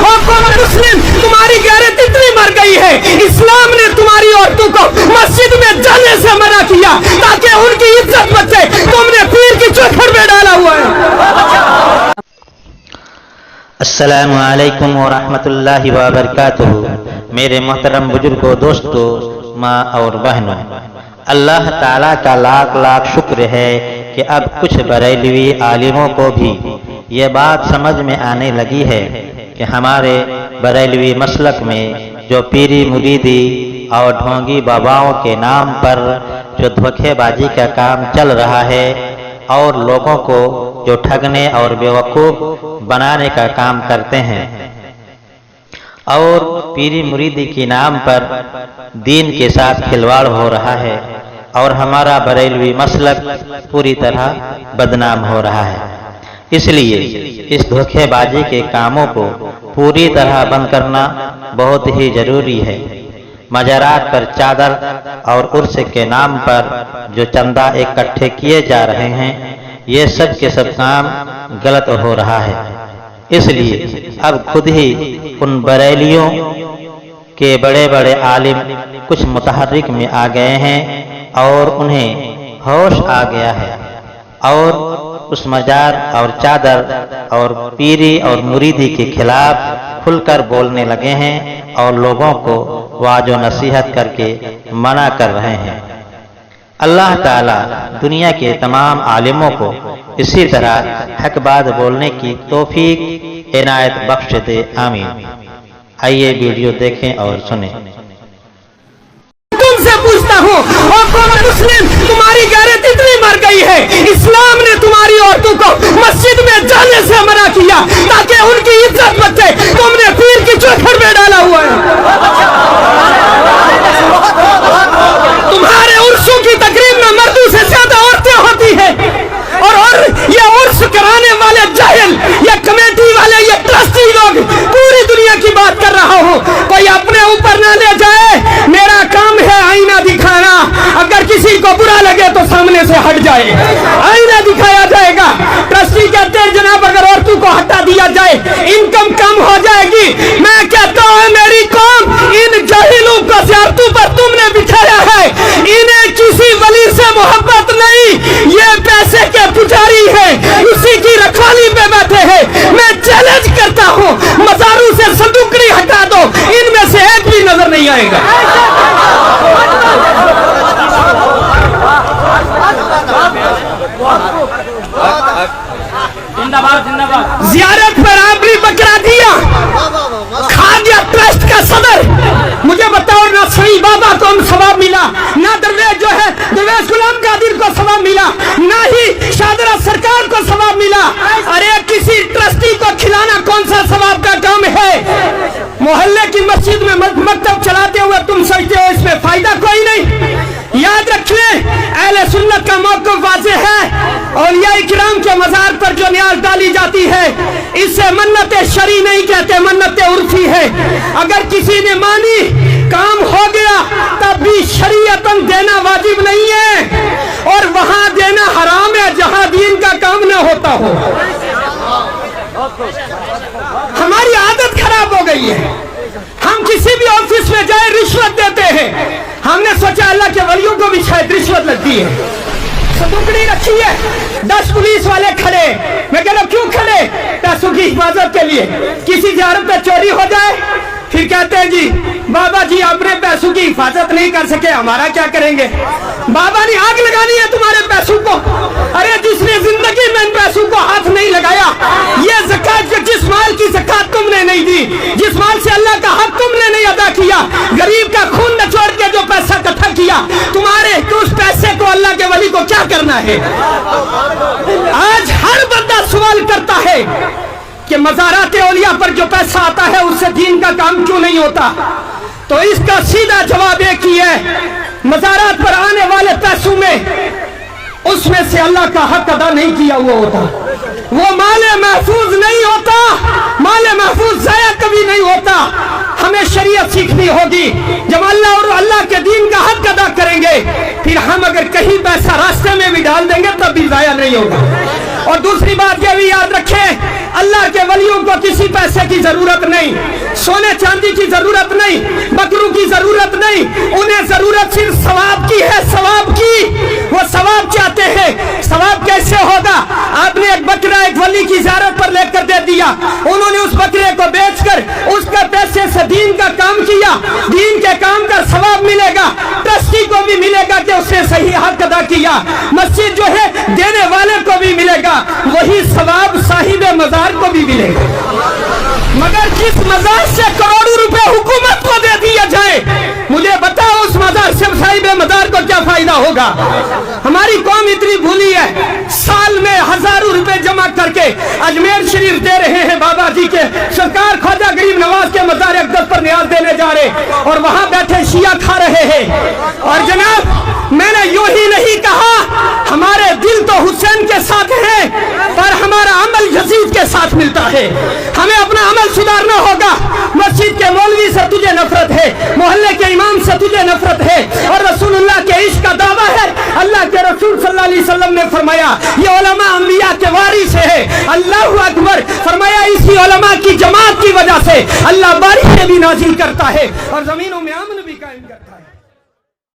मुस्लिम, तुम्हारी गैरत इतनी मर गई है, इस्लाम ने तुम्हारी औरतों को मस्जिद में जाने से मना किया ताकि उनकी इज्जत बचे। तुमने पीर की चौखट में डाला हुआ है। अस्सलामु अलैकुम व रहमतुल्लाहि व बरकातुहू। मेरे मोहतरम बुजुर्गों, दोस्तों, माँ और बहनों, अल्लाह ताला का लाख लाख शुक्र है कि अब कुछ बरेलवी आलिमों को भी ये बात समझ में आने लगी है कि हमारे बरेलवी मसलक में जो पीरी मुरीदी और ढोंगी बाबाओं के नाम पर जो धोखेबाजी का काम चल रहा है और लोगों को जो ठगने और बेवकूफ़ बनाने का काम करते हैं और पीरी मुरीदी के नाम पर दीन के साथ खिलवाड़ हो रहा है और हमारा बरेलवी मसलक पूरी तरह बदनाम हो रहा है। इसलिए इस धोखेबाजी के कामों को पूरी तरह बंद करना बहुत ही जरूरी है। मज़ारात पर चादर और उर्स के नाम पर जो चंदा इकट्ठे किए जा रहे हैं, ये सब के सब काम गलत हो रहा है। इसलिए अब खुद ही उन बरेलियों के बड़े बड़े आलिम कुछ मुतहर्रिक में आ गए हैं और उन्हें होश आ गया है और उस मजार और चादर और पीरी और मुरीदी के खिलाफ खुलकर बोलने लगे हैं और लोगों को वाजो नसीहत करके मना कर रहे हैं। अल्लाह ताला दुनिया के तमाम आलिमों को इसी तरह हक बात बोलने की तौफीक इनायत बख्श दे, आमीन। आइए वीडियो देखें और सुनें। तुमसे पूछता हूँ, मुस्लिम, तुम्हारी गैरत इतनी मर गई है, इस्लाम ने तुम्हारी औरतों को मस्जिद में जाने से मना किया ताकि उनकी इज्जत बचे। तुमने पीर की चौखट में डाला हुआ है। तुम्हारे उर्सों की तकरीब में मर्दों से ज्यादा औरतें होती हैं और ये उर्स कराने वाले जाहिल, ये कमेटी वाले, ये ट्रस्टी लोग, पूरी दुनिया की बात कर रहा हूँ, कोई अपने ऊपर ना ले जाए। मेरा काम है आईना दिखाना, अगर किसी को बुरा लगे तो सामने से हट जाए, आईना दिखाया जाएगा। ट्रस्टी कहते हैं जनाब अगर औरतों को हटा दिया जाए इनकम कम हो जाएगी। मैं कहता हूँ मेरी कौम, इन जाहिलों को सियारतों पर तुमने बिठाया है, इन्हें किसी वली से मोहब्बत नहीं, ये पैसे के पुजारी है, उसी की रखवाली पे बैठे हैं। मैं चैलेंज करता हूँ, मज़ारों से संदूकड़ी हटा दो, इनमें से एक भी नजर नहीं आएगा। जियारत पर आपने बकरा दिया, खादिया ट्रस्ट का सदर, मुझे बताओ ना सही बाबा को हम सवाब मिला, ना दरवेश जो है दरवेश गुलाम कादिर को सवाब मिला, ना ही शादरा सरकार को सवाब मिला। अरे किसी ट्रस्टी को खिलाना कौन सा सवाब का काम है? मोहल्ले की मस्जिद में मकतब चलाते हुए तुम सोचते हो इसमें फायदा कोई नहीं। याद रखिए, अहले सुन्नत का मौक़िफ़ वाज़ेह है। औलिया इकराम के मज़ार पर जो न्याज़ डाली जाती है इससे मन्नत शरी नहीं कहते, मन्नत उर्फी है। अगर किसी ने मानी काम हो गया तब भी शरीयतन देना वाजिब नहीं है और वहां देना हराम है जहां दीन का काम न होता हो। हमारी आदत खराब हो गई है, हम किसी भी ऑफिस में जाए रिश्वत देते हैं। हमने सोचा अल्लाह के वलियों को भी शायद रिश्वत लगती है। संदूकड़ी रखी है, 10 पुलिस वाले खड़े, मैं कह रहा हूं क्यों खड़े? पैसों की हिफाजत के लिए। किसी ज़ियारत पे चोरी हो जाए फिर कहते हैं जी बाबा जी अपने पैसों की हिफाजत नहीं कर सके, हमारा क्या करेंगे? बाबा ने आग लगानी है तुम्हारे पैसों को। अरे जिसने जिंदगी में इन पैसों को हाथ नहीं लगाया, ये ज़कात, जिस माल की ज़कात तुमने नहीं दी, जिस माल से अल्लाह का हक तुमने नहीं अदा किया, गरीब का खून निचोड़ के जो पैसा इकट्ठा किया, तुम्हारे तो उस पैसे को अल्लाह के वली को क्या करना है? आज हर बंदा सवाल करता है कि मज़ारात औलिया पर जो पैसा आता है उससे दीन का काम क्यों नहीं होता? तो इसका सीधा जवाब एक ही है, मज़ारात पर आने वाले पैसों में उसमें से अल्लाह का हक अदा नहीं किया हुआ होता, वो माले महफूज नहीं होता, माले महफूज ज़ाया कभी नहीं होता। हमें शरीयत सीखनी होगी। जब अल्लाह और अल्लाह के दीन का हक अदा करेंगे फिर हम अगर कहीं पैसा रास्ते में भी डाल देंगे तब भी ज़ाया नहीं होगा। और दूसरी बात ये भी याद रखें, अल्लाह के वलियों को किसी पैसे की जरूरत नहीं, सोने चांदी की जरूरत नहीं, बकरों की जरूरत नहीं, उन्हें जरूरत सिर्फ सवाब की है, सवाब की। वो सवाब चाहते हैं। सवाब कैसे होगा? आपने एक बकरा एक वली की ज़ियारत पर लेकर दे दिया, उन्होंने उस बकरे को बेचकर उसके पैसे से दीन का काम किया, दीन के काम का सवाब मिलेगा, ट्रस्टी को भी मिलेगा कि उसने सही हक अदा किया, मस्जिद जो है देने वाले को भी मिलेगा, वही सवाब साहिब मजार को भी मिलेगा। मगर जिस मजार से करोड़ों रुपए हुकूमत को दे दिया जाए, मुझे बताओ उस मजार से साहिब मजार को क्या फायदा होगा? हमारी कौम इतनी भूली है, साल में हजारों रुपए जमा करके अजमेर शरीफ दे रहे हैं बाबा जी के, सरकार ख्वाजा गरीब नवाज के मजार अक़दस पर न्याज देने जा रहे, और वहां बैठे शिया खा रहे हैं। और जनाब मैंने यूं ही नहीं कहा, हमारे दिल तो हुसैन के साथ है, पर हमारा अमल यजीद के साथ मिलता है। हमें अपना अमल सुधारना होगा। मस्जिद के मौलवी से तुझे नफरत है, मोहल्ले के इमाम से तुझे नफरत है, और रसूलुल्लाह के इश्क का दावा है। अल्लाह के रसूल सल्लल्लाहु अलैहि वसल्लम ने फरमाया ये उलमा अंबिया के वारिस है। अल्लाहु अकबर, फरमाया इसी उलमा की जमात की वजह से अल्लाह बारिशें भी नाजिल करता है और जमीनों में